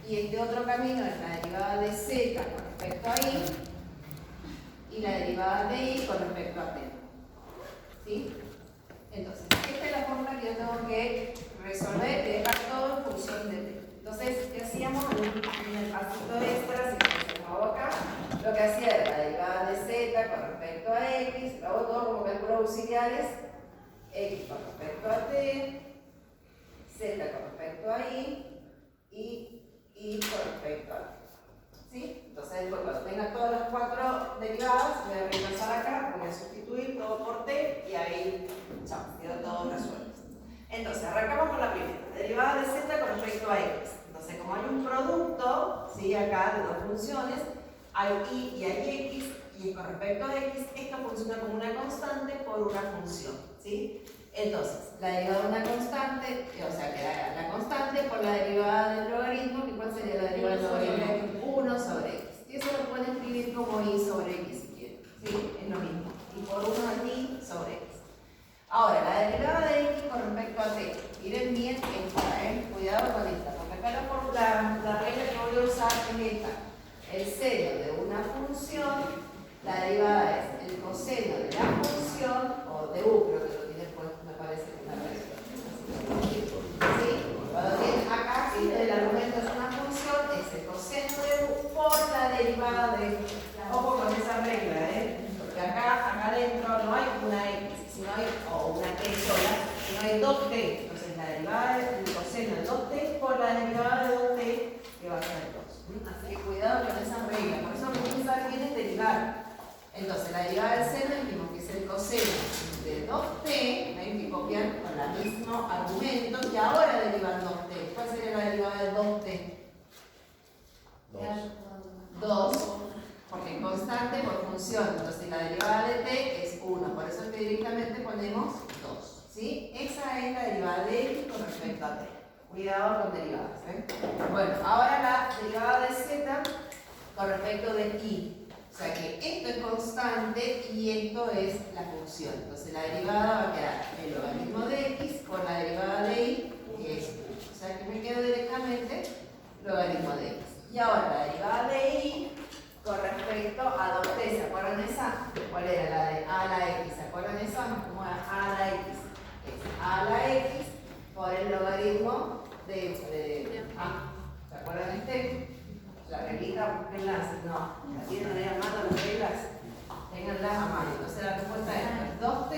Y este otro camino es la derivada de z con respecto a y la derivada de y con respecto a t. ¿Sí? Entonces, esta es la fórmula que yo tengo que resolver y dejar todo en función de t. Entonces, ¿qué hacíamos en el pasito extra? Si lo hago acá, lo que hacía era la derivada de z con respecto a x, lo hago todo como cálculos auxiliares, x con respecto a t, z con respecto a y con respecto a t. ¿Sí? Entonces, después, cuando tenga todas las cuatro derivadas, voy a reemplazar acá, voy a sustituir todo por t y ahí, chao, quedó todo resuelto. Entonces, arrancamos con la primera, derivada de z con respecto a x. Entonces, como hay un producto, ¿sí? Acá de dos funciones, hay y y hay x, y con respecto a x, esto funciona como una constante por una función, ¿sí? Entonces, la derivada de una constante, o sea, que la constante por la derivada del logaritmo, ¿que cuál sería la derivada del logaritmo? 1 sobre x. Y eso lo pueden escribir como y sobre x si quieren, ¿sí? Es lo mismo. Y por 1 y sobre x. Ahora, la derivada de x con respecto a t. Miren bien esta, cuidado con esta, porque acá la regla que voy a usar es esta. El seno de una función, la derivada es el coseno de la función, o de u, creo que lo tiene puesto, me parece que es la regla. ¿Sí? Cuando tienen acá, si el argumento es una función, es el coseno de u por la derivada de. Ojo con esa regla, porque acá adentro no hay una x, sino hay, o una t sola, sino hay 2t. Entonces la derivada del coseno de 2t por la derivada de 2t, que va a ser 2. Así que cuidado con esa regla, por eso lo que usar bien es derivar. Entonces la derivada del seno dijimos que es el coseno de 2t, ven que copian con el mismo argumento, y ahora derivan 2t. ¿Cuál sería la derivada de 2t? 2, porque es constante por función, entonces la derivada de t es 1, por eso es que directamente ponemos 2, ¿sí? Esa es la derivada de x con respecto a t. Cuidado con derivadas, ¿eh? Bueno, ahora la derivada de z con respecto de y. O sea que esto es constante y esto es la función. Entonces la derivada va a quedar el logaritmo de x por la derivada de y, que es 1. O sea que me quedo directamente logaritmo de x. Y ahora la derivada de y con respecto a 2t, ¿se acuerdan esa? ¿Cuál era? La de a a la x, ¿se acuerdan esa? ¿Cómo era a a la x? Es a a la x por el logaritmo de a. ¿Se acuerdan este? La reglita, búsquenlas, no, la tienen ahí a mano las reglas, ténganlas a mano. Entonces la respuesta es 2t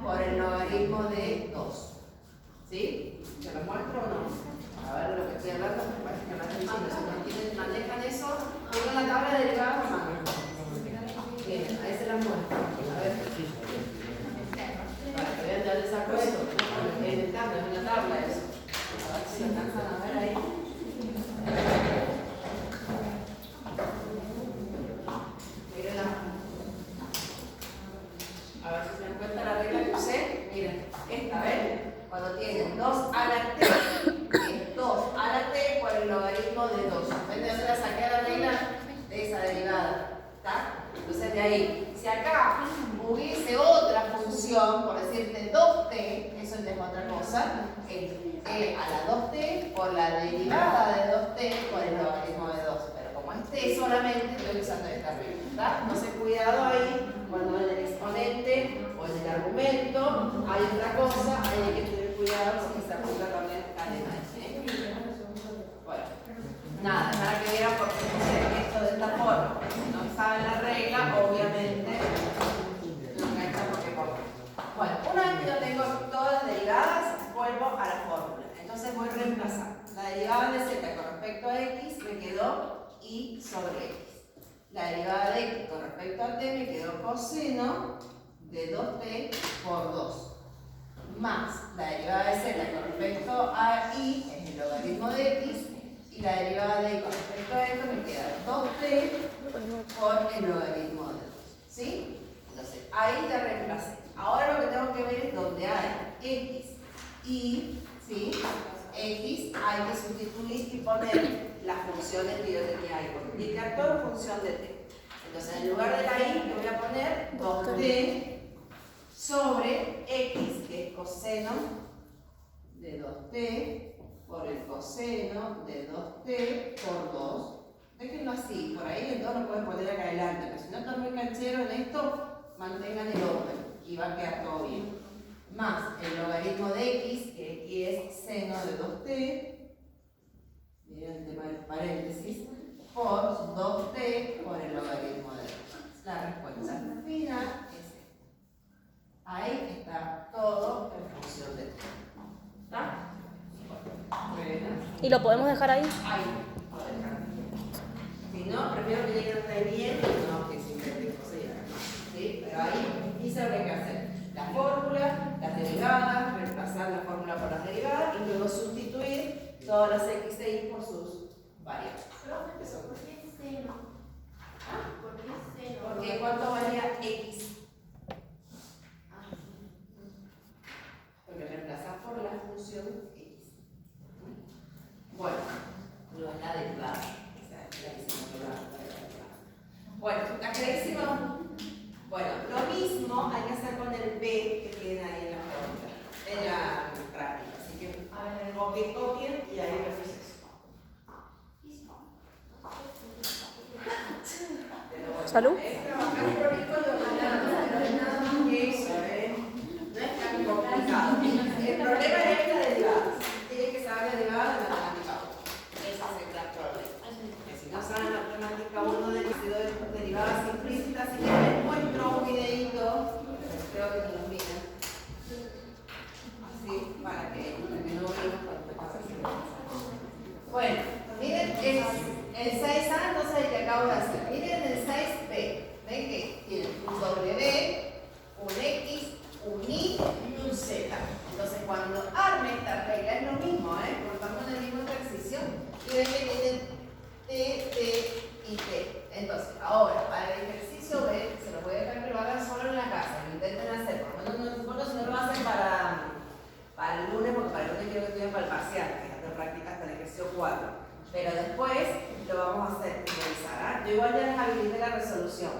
por el logaritmo de 2. ¿Sí? ¿Se lo muestro o no? A ver lo que estoy hablando, me parece que me están diciendo. Si no manejan eso, pongan la tabla de derivadas a mano. Bien, ahí se las muestro. A ver. Para que vean de dónde saco esto. No estoy inventando, es una tabla eso. A ver si lo alcanzan a ver ahí. A ver si se dan cuenta la regla que usé. Miren, esta, ¿ven? Cuando tienen 2 a la t, es 2 a la t por el logaritmo de 2. ¿Ven de dónde la saqué a la regla? De esa derivada. ¿Está? Entonces de ahí, si acá hubiese otra función, por decirte 2t, eso es otra cosa, es e a la 2t por la derivada de 2t por el logaritmo de 2. Pero como es t solamente, estoy usando esta regla. ¿Está? Entonces cuidado ahí, cuando en el exponente o en el argumento hay otra cosa, ahí hay que tener cuidado porque se aplica también cadena. Bueno, nada, para que vean por qué puse esto de esta forma. Si no saben la regla, obviamente no enganchan porque pongo. Bueno, una vez que yo tengo todas las derivadas, vuelvo a la fórmula. Entonces voy a reemplazar. La derivada de z con respecto a x me quedó y sobre x. La derivada de x con respecto a t me quedó coseno de 2t por 2. Más la derivada de z con respecto a y es el logaritmo de x. Y la derivada de y con respecto a esto me queda 2t por el logaritmo de 2. ¿Sí? Entonces, ahí ya reemplacé. Ahora lo que tengo que ver es donde hay x y, ¿sí? X hay que sustituir y poner las funciones que yo tenía ahí. Multiplicar todo en función de t. Entonces, en lugar de la y, le voy a poner 2t sobre x, que es coseno de 2t por el coseno de 2t por 2. Déjenlo así, por ahí el 2 lo pueden poner acá adelante, pero si no están muy cancheros en esto, mantengan el orden y va a quedar todo bien. Más el logaritmo de x, que aquí es seno de 2t, miren el tema del paréntesis, por 2t por el logaritmo de x. La respuesta final es esta. Ahí está todo en función de t. ¿Está? Bueno. ¿Y lo podemos dejar ahí? Ahí lo dejamos. Si no, prefiero que lleguen hasta bien, no que simplemente no se llegan más. ¿Sí? Pero ahí dice lo que hay que hacer. La fórmula, las derivadas, reemplazar la fórmula por las derivadas y luego sustituir todas las x e y por sus variables. ¿Por qué seno? ¿Ah? ¿Por qué seno? Porque ¿cuánto valía x? Porque reemplazar por la función x. Bueno, no es la derivada. O sea, la hicimos la derivada. Bueno, ¿está clarísimo? Bueno, lo mismo hay que hacer con el b que tienen ahí en la fórmula, en la práctica. Así que copien y ahí refuercen eso. Salud. Es trabajar por el código, no es nada más que eso, no es tan complicado. El problema es esta derivada. Tienes que saber derivadas de matemática 1. Ese es el gran problema. Que si no saben matemática 1 de derivadas implícitas, si les muestro un videito, creo que nos miran. Así, para que no vean cuando me pasa así. Bueno, miren el 6A, entonces el que acabo de hacer. Miren el 6B. Ven que tiene un W, un X, un Y y un Z. Entonces cuando arme esta regla es lo mismo, porque estamos en el mismo ejercicio. Y ven que tienen T, T y T. Entonces, ahora, para el ejercicio B, se lo voy a dejar que lo hagan solo en la casa, lo intenten hacer. Por lo menos no, si no lo hacen para el lunes, porque para el lunes quiero que estudien para el parcial, que es de práctica hasta el ejercicio 4. Pero después lo vamos a hacer finalizar. Yo igual ya les habilité la resolución.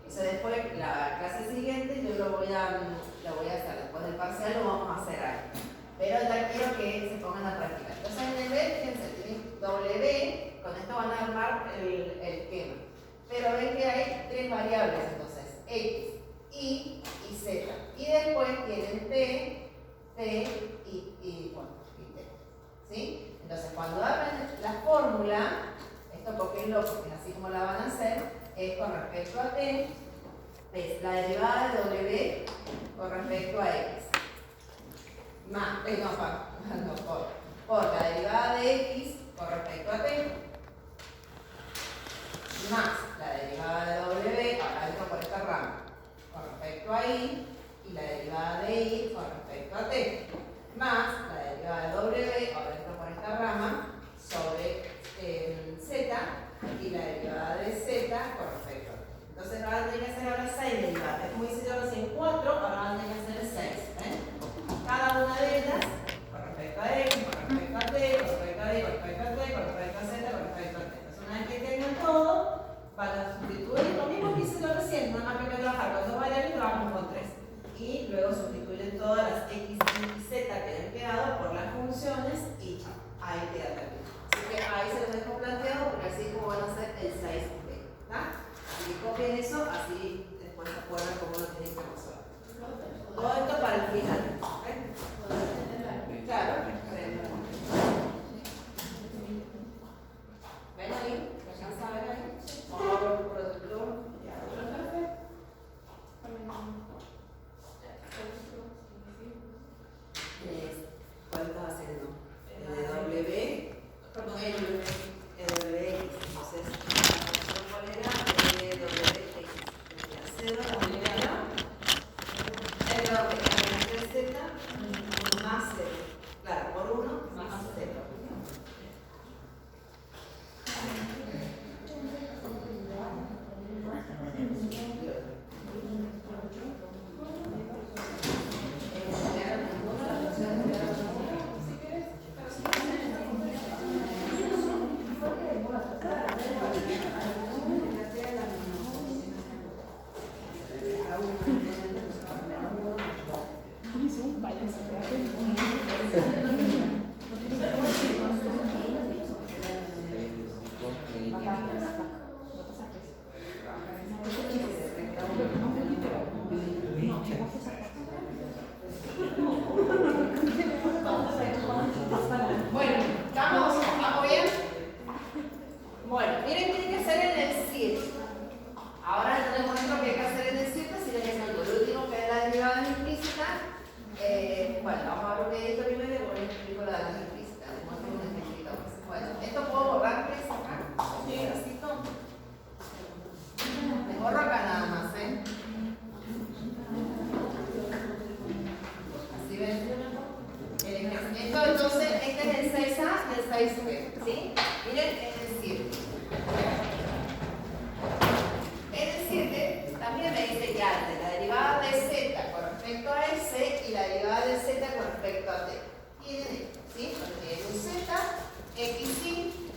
Entonces después, la clase siguiente, yo lo voy a hacer. Después del parcial lo vamos a hacer ahí. Pero ya quiero que se pongan a practicar. Entonces en el B, fíjense, tienen W, con esto van a armar el esquema. Pero ven que hay tres variables, entonces, X, Y y Z. Y después tienen T, T y T. ¿Sí? Entonces, cuando abren la fórmula, esto copienlo porque así como la van a hacer, es con respecto a T, es la derivada de W con respecto a X. Más, por la derivada de X con respecto a T, más la derivada de W, acá entro por esta rama, con respecto a Y, y la derivada de Y con respecto a T, más la derivada de W, ahora entro por esta rama, sobre Z, y la derivada de Z con respecto a T. Entonces ahora van a tener que hacer ahora 6 derivadas. Es como hice yo recién 4, ahora van a tener que hacer 6. Cada una de ellas con respecto a X, con respecto a T, con respecto a Y, con respecto a T, con respecto a Z, con respecto a T. Entonces una vez que tengan todo, van a sustituir lo mismo que hice yo recién, nada más que voy a trabajar con 2 variables y trabajamos con 3. Y luego sustituyen todas las X, Y y Z que han quedado por las funciones y ahí queda también. Así que ahí se los dejo planteado porque así es como van a hacer el 6B. Así que copien eso, así después se acuerdan cómo lo tienen que resolver. Todo esto para el final. Claro. ¿Ven ahí? ¿Alcanza a ver ahí? Vamos a ver el protector. ¿Cuál estaba haciendo? El de W. Perdón, el de WX. Entonces, ¿cuál era? El de WX. El de Z, la primera. El de Z más 0. Claro, por 1 más 0.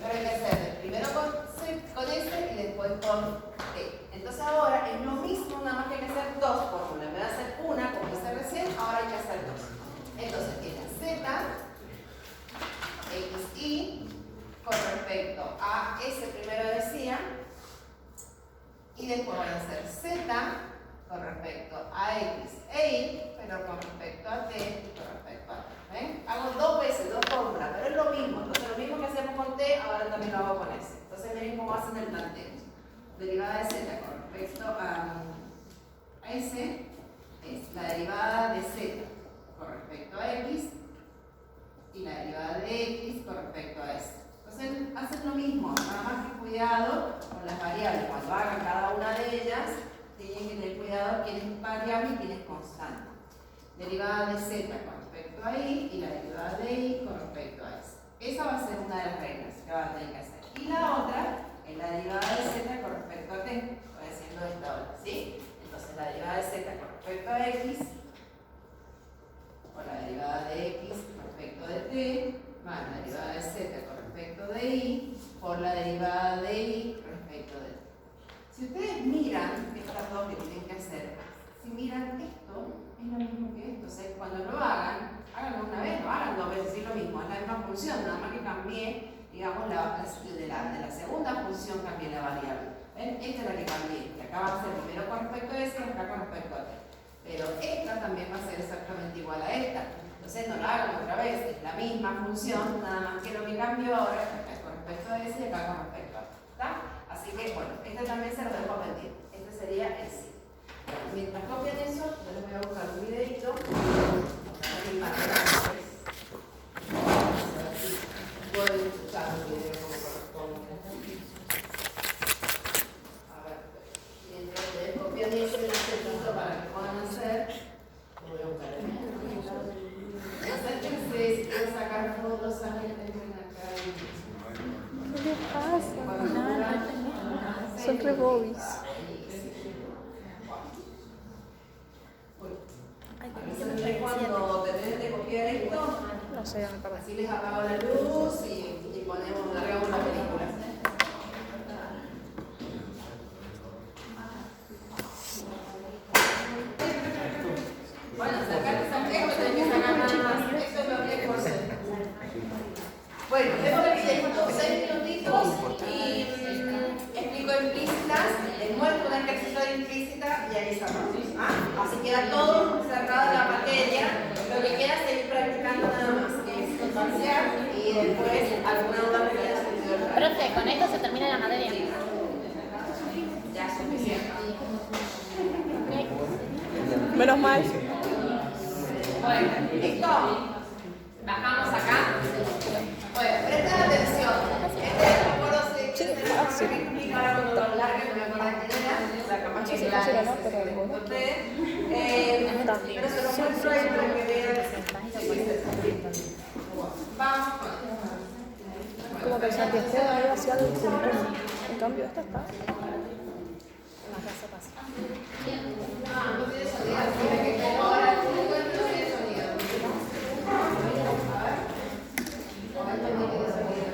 pero hay que hacer primero con S y después con T. Entonces ahora es lo mismo, nada más que hay que hacer dos fórmulas. En vez de hacer una, como hice recién, ahora hay que hacer dos. Entonces tiene Z, X, Y, con respecto a S primero decía, y después van a hacer Z con respecto a X e Y, pero con respecto a T y con respecto a T. ¿Ven? Hago dos veces, dos fórmulas, pero es lo mismo. Entonces lo mismo que hacemos con T, ahora también lo hago con S. Entonces miren cómo hacen el planteo. Derivada de Z con respecto a S es la derivada de Z con respecto a X y la derivada de X con respecto a S. Entonces hacen lo mismo, nada más que cuidado con las variables. Cuando hagan cada una de ellas, tienen que tener cuidado quién es variable y quién es constante. Derivada de Z con respecto a Y y la derivada de Y con respecto a S. Esa va a ser una de las reglas que van a tener que hacer. Y la otra es la derivada de Z con respecto a T. Estoy haciendo esta ahora, ¿sí? Entonces la derivada de Z con respecto a X o la derivada de X con respecto de T más la derivada de Z con respecto de Y por la derivada de Y respecto de T. Si ustedes miran estas dos que tienen que hacer, si miran esto, es lo mismo que esto. O sea, cuando lo hagan, háganlo una vez, no hagan dos veces, es lo mismo, es la misma función, nada más que cambié, digamos, de la segunda función cambié la variable. ¿Ven? Esta es la que cambié, que acá va a ser primero con respecto a S y acá con respecto a T. Pero esta también va a ser exactamente igual a esta. Entonces no la hagan otra vez, es la misma función, nada más que lo que cambió ahora es con respecto a S y acá con respecto a T. ¿Está? Así que bueno, este también se lo dejo pendiente. Este sería el sí. Mientras copian eso, yo les voy a buscar un videito. Pueden escuchar un video como corresponde. A ver, mientras ustedes copian ese recetito para que puedan hacer, lo voy a buscar el video. Acérquense, si quieren sacar fotos, entren acá y... ¿Qué les pasa? Son re bobis. Cuando terminen de copiar esto, No sé, me parece. así les apago la luz y ponemos, largamos la película. Bueno, sacar esto tienen que sacar nada más. Esto es lo que hay que hacer. Bueno, vemos el videito, 6 minutitos y explico implícitas, les muestro un ejercicio de implícita y ahí cerramos. Así queda todo cerrado la materia, lo que queda es seguir practicando nada más, que es el parcial y después alguna otra que haya sentido el radio. Profe, con esto se termina la materia. Ya es suficiente. Menos mal. Bueno, ¿listo? Bajamos acá. Bueno, presten atención. No recuerdo si ahora cuando lo largue me voy a acordar quién era. O sea, capaz que Sí, la sí, no, pero les bueno. conté. Pero se los muestro ahí para que vean. Vamos con esto. Como que el Santiago algo hacia el punto. En cambio, esta está. No tiene sonido. Tiene que como ahora el público no tiene sonido. A ver. Esto no tiene sonido.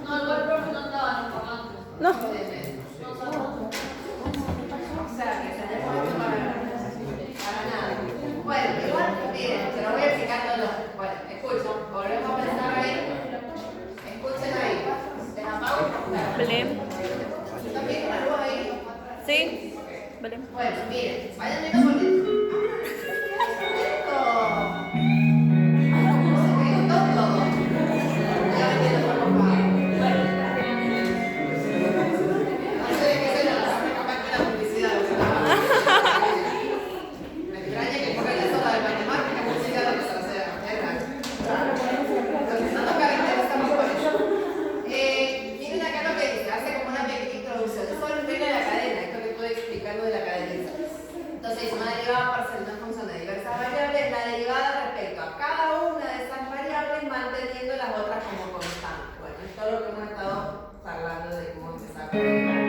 No, igual profe no estaba en pagando. No. O sea, que tenemos esto para nada. Bueno, igual, miren, se lo voy explicando yo. Bueno, escuchen, volvemos a pensar ahí. Escuchen ahí. ¿Les apago? Belén. ¿También con la luz ahí? Sí. Belén. Bueno, miren, vayan viendo con esto. Esto. Se ve todo. Ya me entiendo por favor. Me extraña que pongan la sola de matemáticas, que siga lo que se hace. Es raro. Entonces, no nos caracterizamos por eso. Miren acá lo que dice, hace como una pequeña introducción. Es solo el reino de la cadena, esto que estoy explicando de la cadena. Entonces, dice una derivada parcial de una función de diversas variables, la derivada respecto a cada una de esas variables manteniendo las otras como constantes. Bueno, esto es lo que hemos estado hablando de cómo empezar a conectar.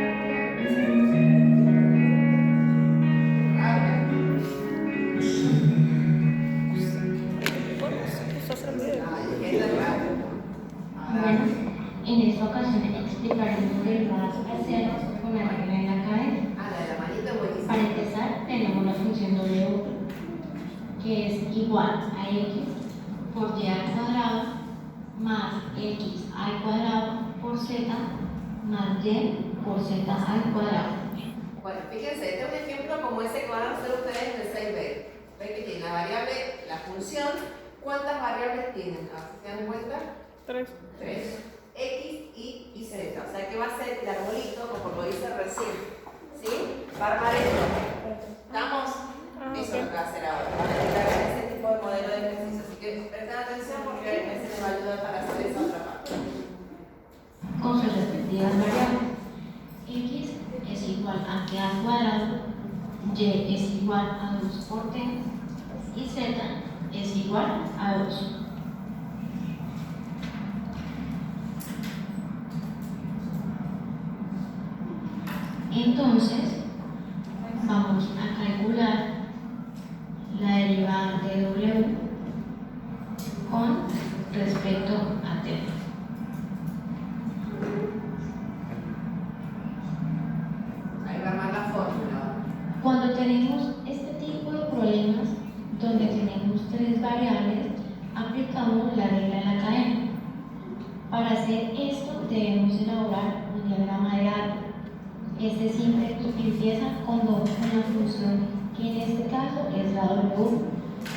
igual a x por y al cuadrado más x al cuadrado por z más y por z al cuadrado. Bueno, fíjense, este es un ejemplo como ese que van a hacer ustedes en el 6B. Ven que tiene la variable, la función. ¿Cuántas variables tienen? ¿Se dan cuenta? 3. 3. X, Y Z. O sea que va a ser el arbolito, como lo dice recién. ¿Sí? Va a armar esto. ¿Estamos? Eso es lo que va a hacer ahora. Va a necesitar ese tipo de modelo de ejercicio. Así que presten atención porque a veces les va a ayudar para hacer esa otra parte. Con sus respectivas variables. X es igual a t al cuadrado, y es igual a 2 por t y z es igual a 2. Entonces, vamos a calcular la derivada de w con respecto a t. Ahí va a armar la fórmula. Cuando tenemos este tipo de problemas, donde tenemos 3 variables, aplicamos la regla de la cadena. Para hacer esto debemos elaborar un diagrama de árbol. Este siempre empieza con una función que en este caso es la W.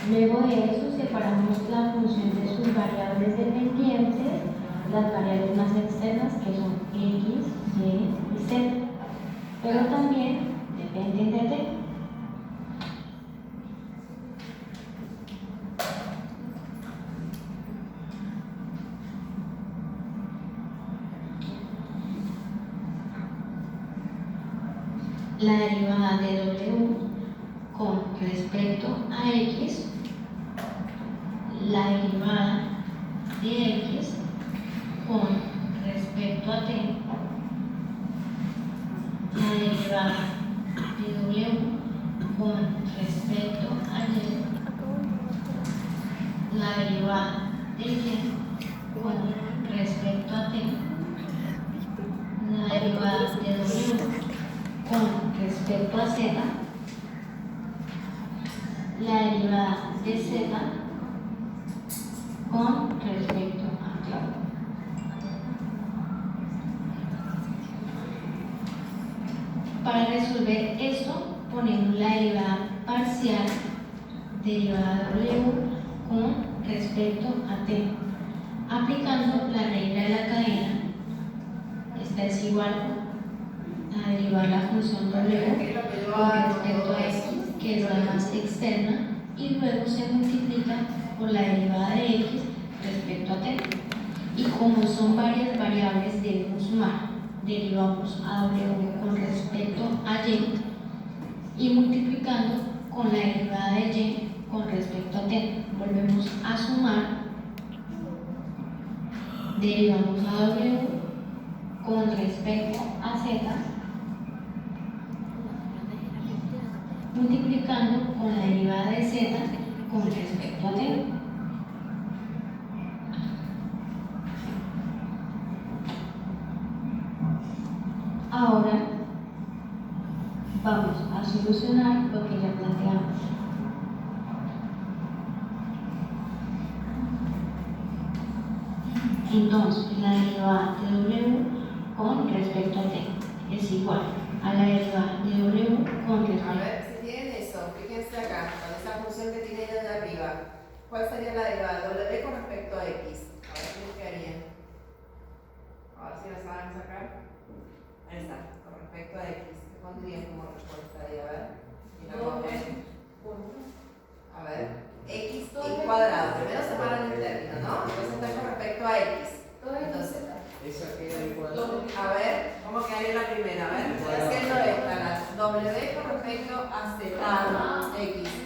Luego de eso separamos la función de sus variables dependientes, las variables más externas que son X, Y y Z, pero también dependen de T. La derivada de W con respecto a X, la derivada de X con respecto a T, la derivada de W con respecto a Y, la derivada de Y con respecto a T, la derivada de W con respecto a Z, la derivada de Z con respecto a T. Para resolver esto, ponemos la derivada parcial derivada de W con respecto a T, aplicando la regla de la cadena. Esta es igual a derivar la función W con respecto a X, que es la más externa, y luego se multiplica por la derivada de X respecto a T. Y como son varias variables, debemos sumar. Derivamos a W con respecto a Y y multiplicando con la derivada de Y con respecto a T. Volvemos a sumar. Derivamos a W con respecto a Z, multiplicando con la derivada de Z con respecto a T. Ahora vamos a solucionar lo que ya planteamos. Entonces, la derivada de W con respecto a T es igual a la derivada de W con A respecto ver, si tienen eso, fíjense acá, con esa función que tiene ahí de arriba. ¿Cuál sería la derivada de W con respecto a X? A ver qué harían. A ver si la saben sacar. Ahí está, con respecto a X. ¿Qué pondrían como respuesta ahí? A ver. Y la cogen. A ver. X y cuadrado. Primero separan el término, ¿no? Entonces está con respecto a X. Entonces, Esa queda igual. a ver, ¿cómo quedaría la primera? A ver, estoy haciendo esta, la W con respecto a Z, X.